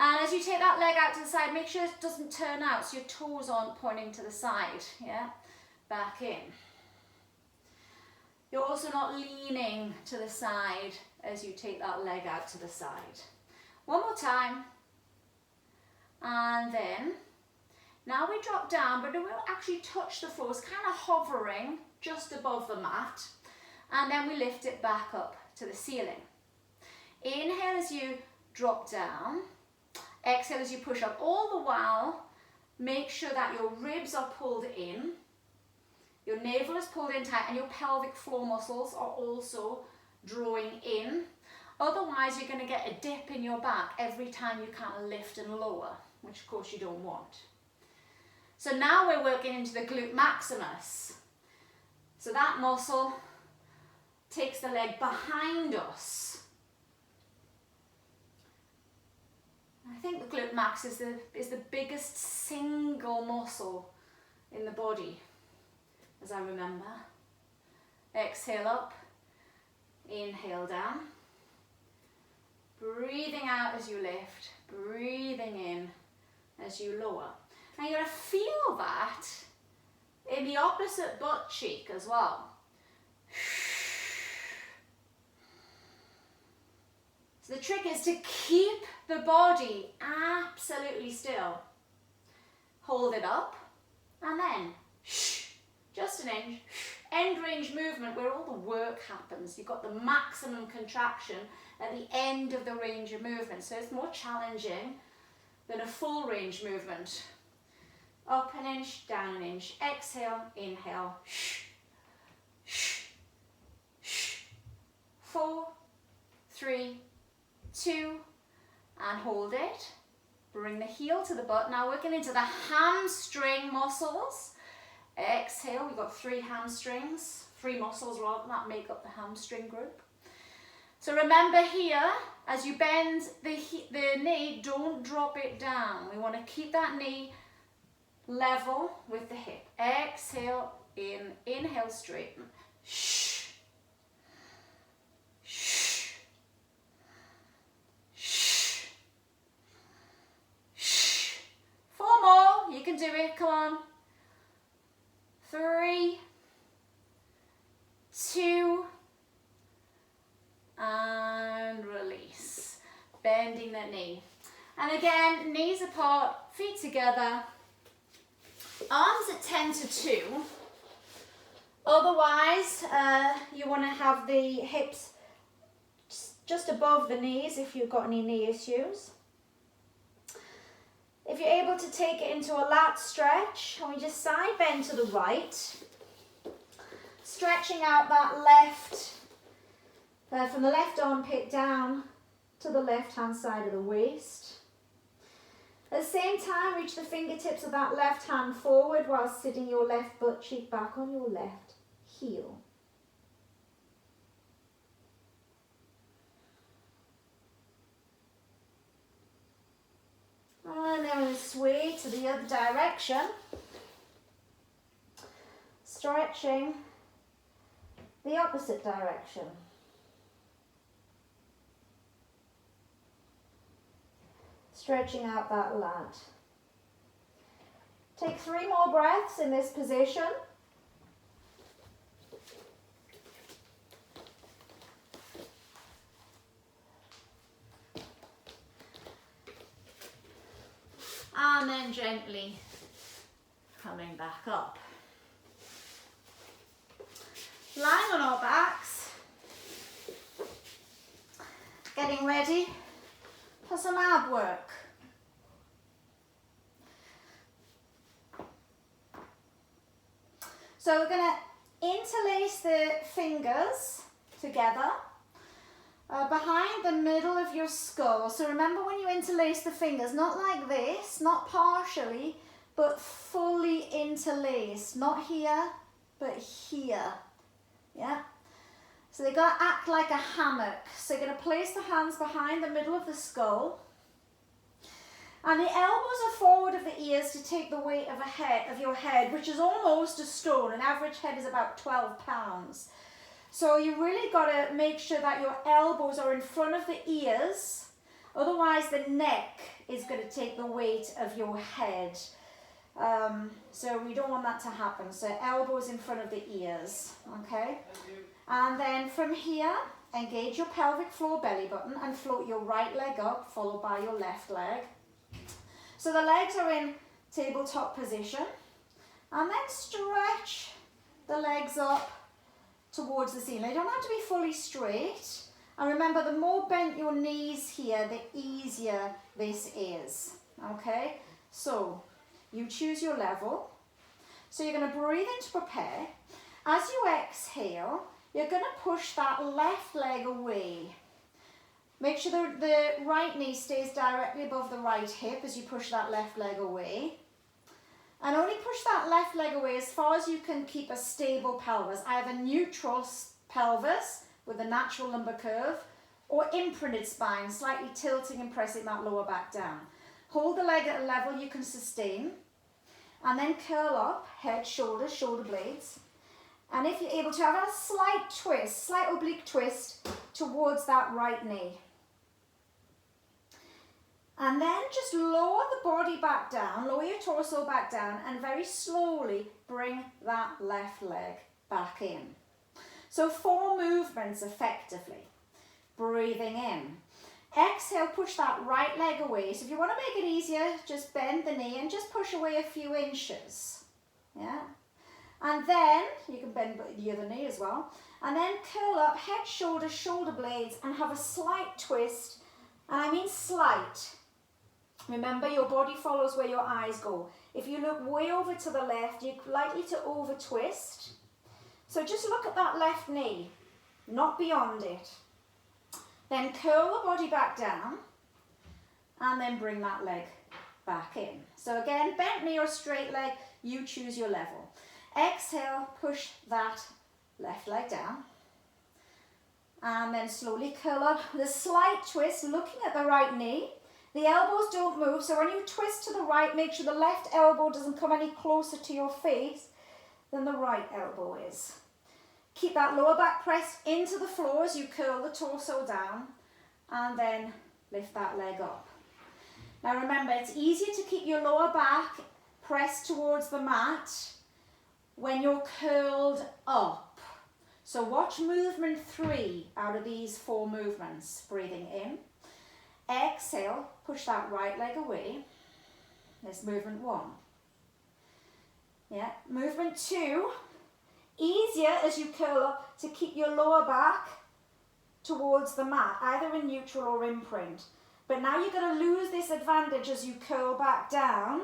And as you take that leg out to the side, make sure it doesn't turn out so your toes aren't pointing to the side, yeah? Back in. You're also not leaning to the side as you take that leg out to the side. One more time. And then, now we drop down, but it won't actually touch the floor. It's kind of hovering just above the mat. And then we lift it back up to the ceiling. Inhale as you drop down. Exhale as you push up. All the while, make sure that your ribs are pulled in. Your navel is pulled in tight and your pelvic floor muscles are also drawing in. Otherwise, you're going to get a dip in your back every time you kind of lift and lower, which of course you don't want. So now we're working into the glute maximus. So that muscle takes the leg behind us. I think the glute max is the biggest single muscle in the body, as I remember. Exhale up, inhale down. Breathing out as you lift, breathing in as you lower. And you're going to feel that in the opposite butt cheek as well. So the trick is to keep the body absolutely still. Hold it up and then just an inch. End range movement where all the work happens. You've got the maximum contraction at the end of the range of movement. So it's more challenging than a full range movement. Up an inch, down an inch. Exhale, inhale. 4, 3, 2, and hold it. Bring the heel to the butt. Now working into the hamstring muscles. Exhale, we've got 3 hamstrings, 3 muscles rather, that make up the hamstring group. So remember here, as you bend the knee, don't drop it down. We want to keep that knee level with the hip. Exhale, in, inhale, straighten. 4 more, you can do it, come on. 3, 2, and release. Bending the knee. And again, knees apart, feet together. Arms at 10 to 2. Otherwise, you want to have the hips just above the knees if you've got any knee issues. If you're able to take it into a lat stretch, and we just side bend to the right, stretching out that left, from the left armpit down to the left hand side of the waist. At the same time, reach the fingertips of that left hand forward while sitting your left butt cheek back on your left heel. opposite direction, stretching the opposite direction. Stretching out that lat. Take 3 more breaths in this position. And then gently coming back up. Lying on our backs, getting ready for some ab work. So we're going to interlace the fingers together behind the middle of your skull. So remember, when you interlace the fingers, not like this, not partially, but fully interlaced. Not here, but here. Yeah? So they've got to act like a hammock. So you're going to place the hands behind the middle of the skull. And the elbows are forward of the ears to take the weight of your head, which is almost a stone. An average head is about 12 pounds. So you really got to make sure that your elbows are in front of the ears. Otherwise, the neck is going to take the weight of your head. So we don't want that to happen. So elbows in front of the ears, okay? And then from here, engage your pelvic floor belly button and float your right leg up, followed by your left leg. So the legs are in tabletop position, and then stretch the legs up towards the ceiling. They don't have to be fully straight. And remember, the more bent your knees here, the easier this is. Okay? So you choose your level. So you're going to breathe in to prepare. As you exhale, you're going to push that left leg away. Make sure the right knee stays directly above the right hip as you push that left leg away. And only push that left leg away as far as you can keep a stable pelvis. Either neutral pelvis with a natural lumbar curve or imprinted spine, slightly tilting and pressing that lower back down. Hold the leg at a level you can sustain. And then curl up, head, shoulders, shoulder blades. And if you're able to, have a slight twist, slight oblique twist towards that right knee. And then just lower the body back down, lower your torso back down, and very slowly bring that left leg back in. So 4 movements effectively. Breathing in. Exhale, push that right leg away. So if you want to make it easier, just bend the knee and just push away a few inches. Yeah. And then, you can bend the other knee as well. And then curl up, head, shoulders, shoulder blades, and have a slight twist. And I mean slight. Remember, your body follows where your eyes go. If you look way over to the left, you're likely to over twist. So just look at that left knee, not beyond it. Then curl the body back down, and then bring that leg back in. So again, bent knee or straight leg, you choose your level. Exhale, push that left leg down. And then slowly curl up with a slight twist, looking at the right knee. The elbows don't move, so when you twist to the right, make sure the left elbow doesn't come any closer to your face than the right elbow is. Keep that lower back pressed into the floor as you curl the torso down, and then lift that leg up. Now remember, it's easier to keep your lower back pressed towards the mat when you're curled up. So watch movement 3 out of these 4 movements. Breathing in. Exhale, push that right leg away. There's movement 1. Yeah, movement 2. Easier as you curl up to keep your lower back towards the mat, either in neutral or imprint. But now you're going to lose this advantage as you curl back down.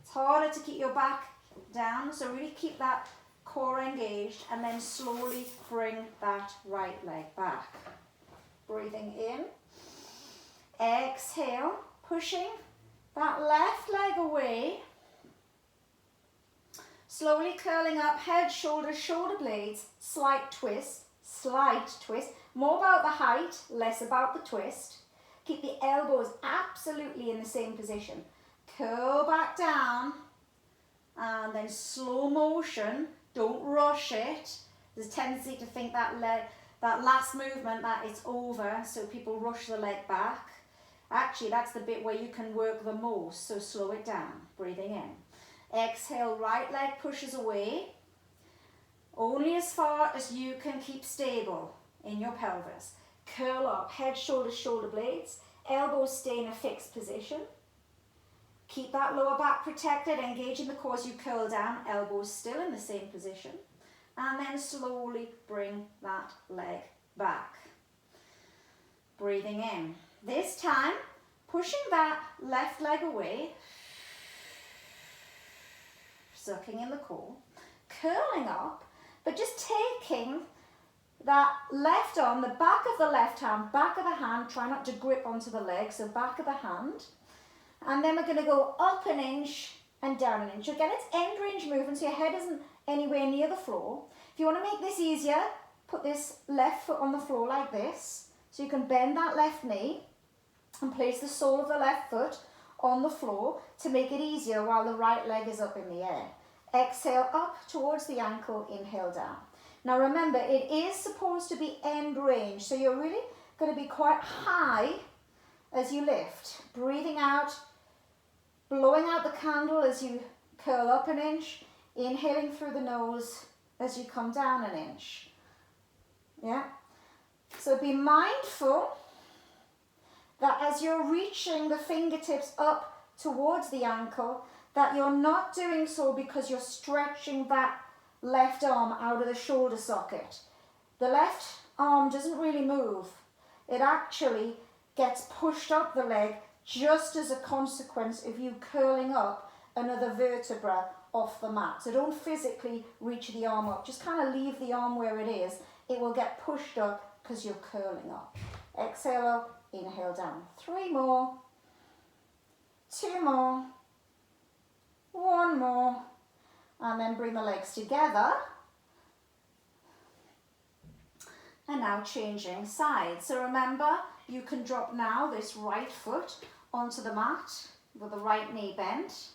It's harder to keep your back down, so really keep that core engaged, and then slowly bring that right leg back. Breathing in. Exhale, pushing that left leg away. Slowly curling up, head, shoulders, shoulder blades, slight twist, more about the height, less about the twist. Keep the elbows absolutely in the same position. curl back down, and then slow motion, don't rush it. There's a tendency to think that last movement that it's over, so people rush the leg back. Actually, that's the bit where you can work the most, so slow it down, breathing in. Exhale, right leg pushes away, only as far as you can keep stable in your pelvis. Curl up, head, shoulders, shoulder blades, elbows stay in a fixed position. Keep that lower back protected, engaging the core as you curl down, elbows still in the same position. And then slowly bring that leg back. Breathing in. This time, pushing that left leg away, sucking in the core, curling up, but just taking that left arm, the back of the left hand, back of the hand, try not to grip onto the leg, so back of the hand. And then we're going to go up an inch and down an inch. Again, it's end range movement, so your head isn't anywhere near the floor. If you want to make this easier, put this left foot on the floor like this, so you can bend that left knee and place the sole of the left foot on the floor to make it easier while the right leg is up in the air. Exhale up towards the ankle, inhale down. Now remember, it is supposed to be end range, so you're really going to be quite high as you lift. Breathing out, blowing out the candle as you curl up an inch, inhaling through the nose as you come down an inch. Yeah? So be mindful that as you're reaching the fingertips up towards the ankle, that you're not doing so because you're stretching that left arm out of the shoulder socket. The left arm doesn't really move. It actually gets pushed up the leg just as a consequence of you curling up another vertebra off the mat. So don't physically reach the arm up. Just kind of leave the arm where it is. It will get pushed up because you're curling up. Exhale up, inhale down. 3 more. 2 more. 1 more. And then bring the legs together. And now changing sides. So remember, you can drop now this right foot onto the mat with the right knee bent.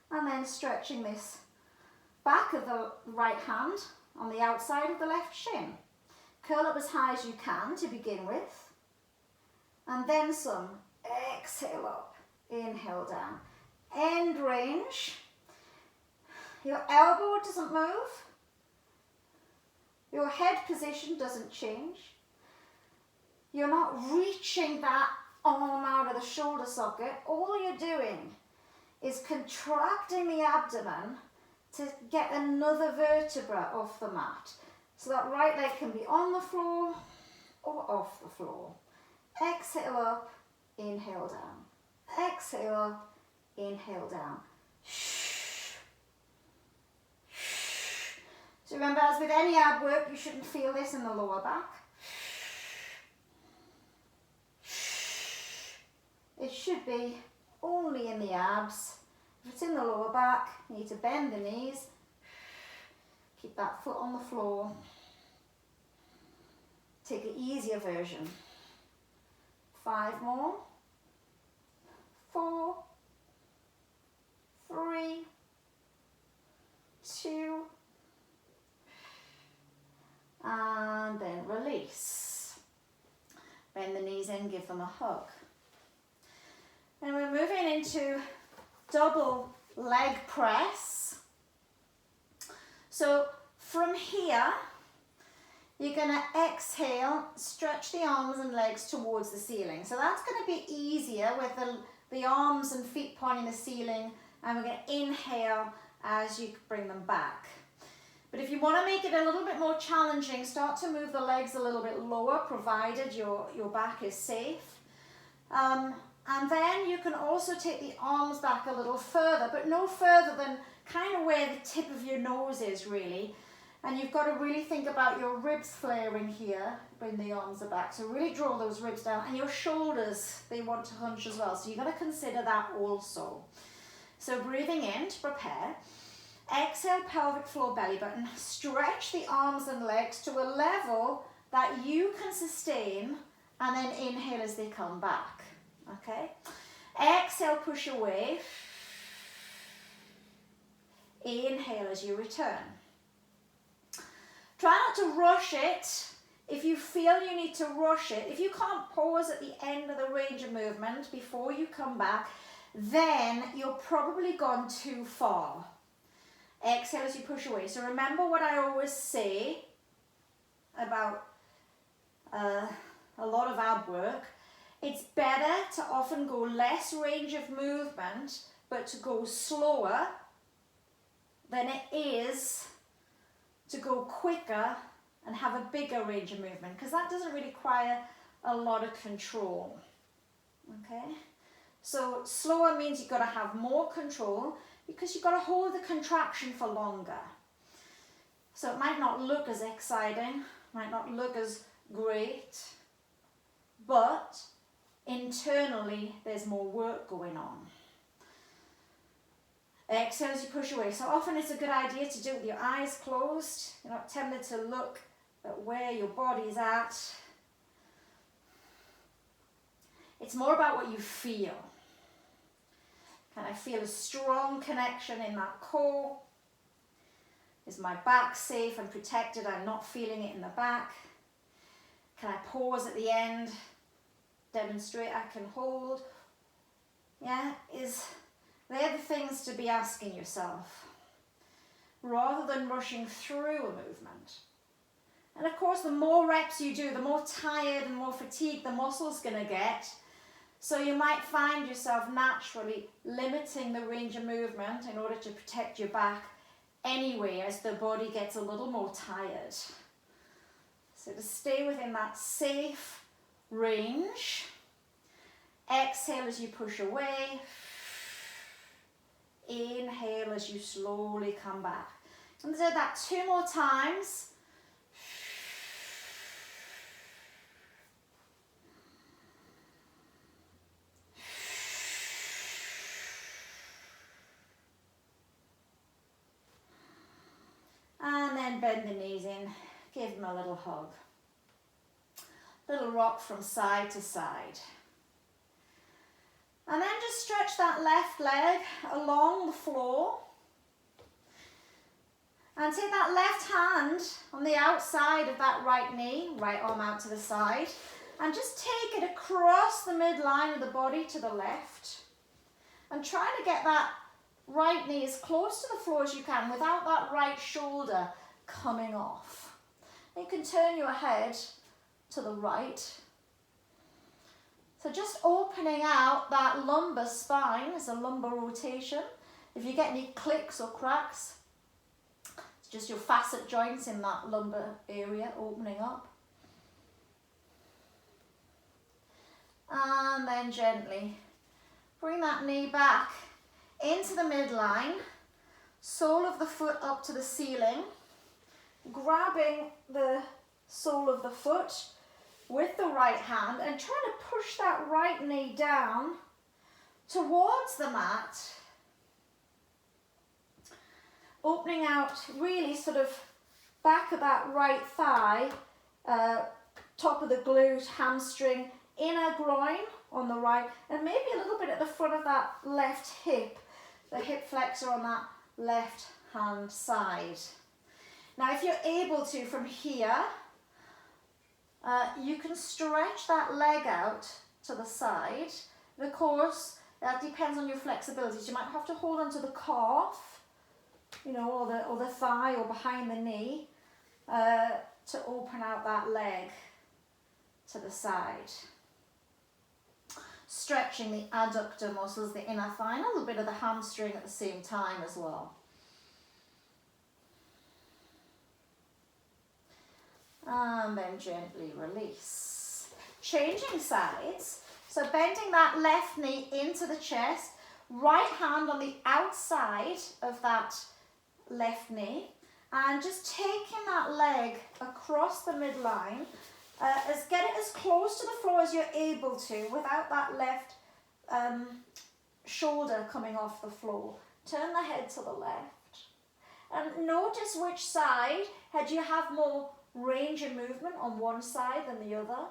And then stretching this back of the right hand on the outside of the left shin. Curl up as high as you can to begin with. And then some. Exhale up. Inhale down. End range. Your elbow doesn't move. Your head position doesn't change. You're not reaching that arm out of the shoulder socket. All you're doing is contracting the abdomen to get another vertebra off the mat. So that right leg can be on the floor or off the floor. Exhale up, inhale down. Exhale up, inhale down. So remember, as with any ab work, you shouldn't feel this in the lower back. It should be only in the abs. If it's in the lower back, you need to bend the knees. Keep that foot on the floor. Take the easier version. 5 more. 4, 3, 2, and then release. Bend the knees in, give them a hug. And we're moving into double leg press. So from here, you're going to exhale, stretch the arms and legs towards the ceiling. So that's going to be easier with the arms and feet pointing the ceiling, and we're going to inhale as you bring them back. But if you want to make it a little bit more challenging, start to move the legs a little bit lower, provided your back is safe. And then you can also take the arms back a little further, but no further than kind of where the tip of your nose is, really. And you've got to really think about your ribs flaring here when the arms are back. So really draw those ribs down. And your shoulders, they want to hunch as well. So you've got to consider that also. So breathing in to prepare. Exhale, pelvic floor, belly button. Stretch the arms and legs to a level that you can sustain. And then inhale as they come back. Okay? Exhale, push away. Inhale as you return. Try not to rush it. If you feel you need to rush it, if you can't pause at the end of the range of movement before you come back, then you're probably gone too far. Exhale as you push away. So remember what I always say about a lot of ab work. It's better to often go less range of movement, but to go slower than it is to go quicker and have a bigger range of movement, because that doesn't really require a lot of control. Okay, so slower means you've got to have more control because you've got to hold the contraction for longer. So it might not look as exciting, might not look as great, but internally there's more work going on. Exhale as you push away. So often it's a good idea to do it with your eyes closed. You're not tempted to look at where your body's at. It's more about what you feel. Can I feel a strong connection in that core? Is my back safe and protected? I'm not feeling it in the back. Can I pause at the end? Demonstrate I can hold. Yeah, they're the things to be asking yourself, rather than rushing through a movement. And of course, the more reps you do, the more tired and more fatigued the muscle's going to get. So you might find yourself naturally limiting the range of movement in order to protect your back anyway, as the body gets a little more tired. So to stay within that safe range, exhale as you push away. Inhale as you slowly come back. I'm going to do that 2 more times. And then bend the knees in, give them a little hug. Little rock from side to side. And then just stretch that left leg along the floor. And take that left hand on the outside of that right knee, right arm out to the side, and just take it across the midline of the body to the left. And try to get that right knee as close to the floor as you can without that right shoulder coming off. You can turn your head to the right. So just opening out that lumbar spine as a lumbar rotation. If you get any clicks or cracks, it's just your facet joints in that lumbar area opening up. And then gently bring that knee back into the midline, sole of the foot up to the ceiling, grabbing the sole of the foot with the right hand and trying to push that right knee down towards the mat, opening out really sort of back of that right thigh, top of the glute, hamstring, inner groin on the right, and maybe a little bit at the front of that left hip, the hip flexor on that left hand side. Now if you're able to, from here, you can stretch that leg out to the side. And of course, that depends on your flexibility. So you might have to hold onto the calf, you know, or the thigh or behind the knee to open out that leg to the side. Stretching the adductor muscles, the inner thigh, and a little bit of the hamstring at the same time as well. And then gently release. Changing sides. So bending that left knee into the chest, right hand on the outside of that left knee, and just taking that leg across the midline, get it as close to the floor as you're able to without that left shoulder coming off the floor. Turn the head to the left. And notice which side, do you have more range of movement on one side than the other?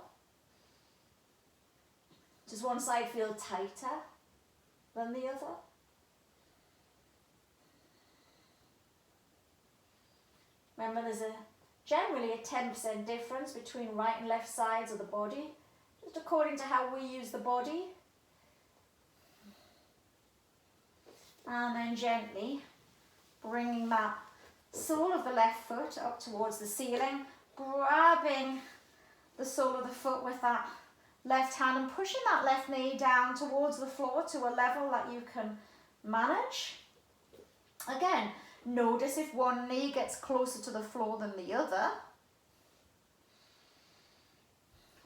Does one side feel tighter than the other? Remember, there's generally a 10% difference between right and left sides of the body, just according to how we use the body. And then gently bringing that sole of the left foot up towards the ceiling, grabbing the sole of the foot with that left hand and pushing that left knee down towards the floor to a level that you can manage. Again, notice if one knee gets closer to the floor than the other.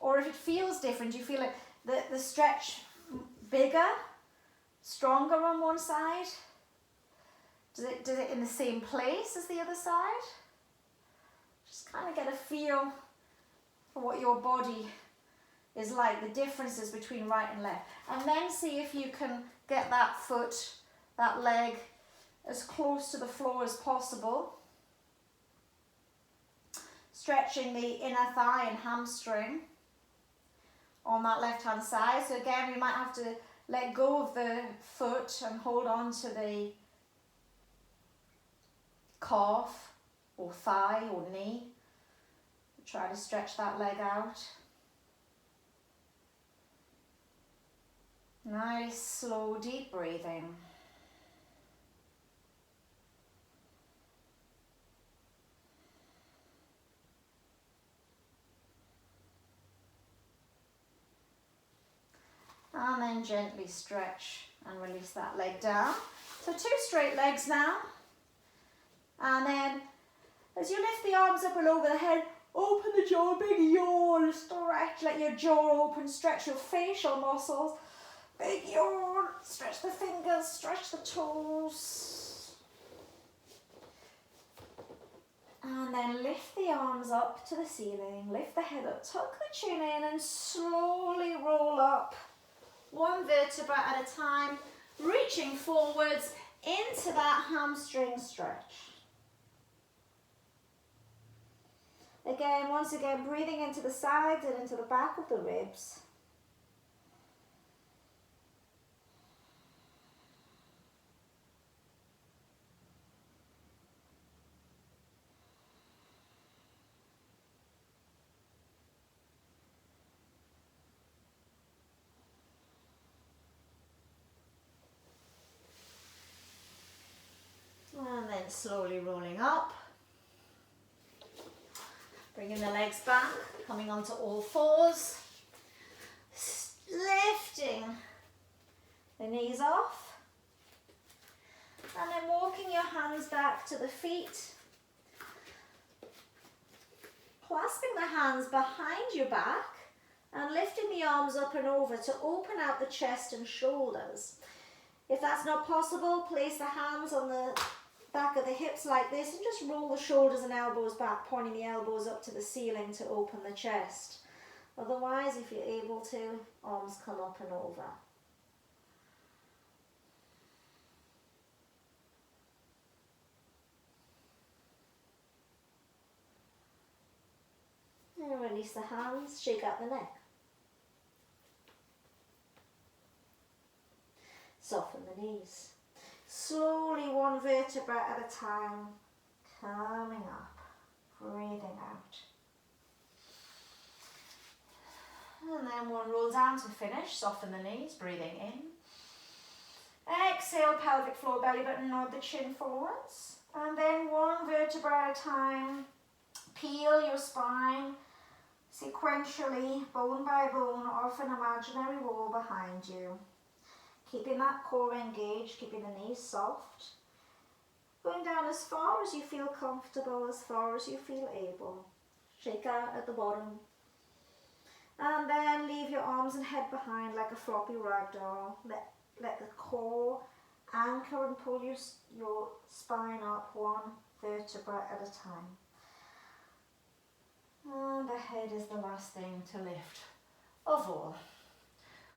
Or if it feels different, you feel like the stretch bigger, stronger on one side. Does it in the same place as the other side? Just kind of get a feel for what your body is like, the differences between right and left. And then see if you can get that foot, that leg, as close to the floor as possible. Stretching the inner thigh and hamstring on that left hand side. So again, we might have to let go of the foot and hold on to the calf or thigh or knee. Try to stretch that leg out. Nice, slow, deep breathing. And then gently stretch and release that leg down. So 2 straight legs now. And then as you lift the arms up and over the head, open the jaw, big yawn, stretch, let your jaw open, stretch your facial muscles. Big yawn, stretch the fingers, stretch the toes. And then lift the arms up to the ceiling, lift the head up, tuck the chin in and slowly roll up. 1 vertebra at a time, reaching forwards into that hamstring stretch. Again, once again, breathing into the sides and into the back of the ribs. And then slowly rolling up. Bringing the legs back, coming onto all fours. Lifting the knees off. And then walking your hands back to the feet. Clasping the hands behind your back and lifting the arms up and over to open out the chest and shoulders. If that's not possible, place the hands on the back of the hips like this and just roll the shoulders and elbows back, pointing the elbows up to the ceiling to open the chest. Otherwise, if you're able to, arms come up and over. And release the hands, shake out the neck. Soften the knees. Slowly, 1 vertebra at a time, coming up, breathing out. And then 1 roll down to finish, soften the knees, breathing in. Exhale, pelvic floor, belly button, nod the chin forwards. And then 1 vertebra at a time, peel your spine, sequentially, bone by bone, off an imaginary wall behind you. Keeping that core engaged, keeping the knees soft. Going down as far as you feel comfortable, as far as you feel able. Shake out at the bottom. And then leave your arms and head behind like a floppy rag doll. Let the core anchor and pull your spine up 1 vertebra at a time. And the head is the last thing to lift of all.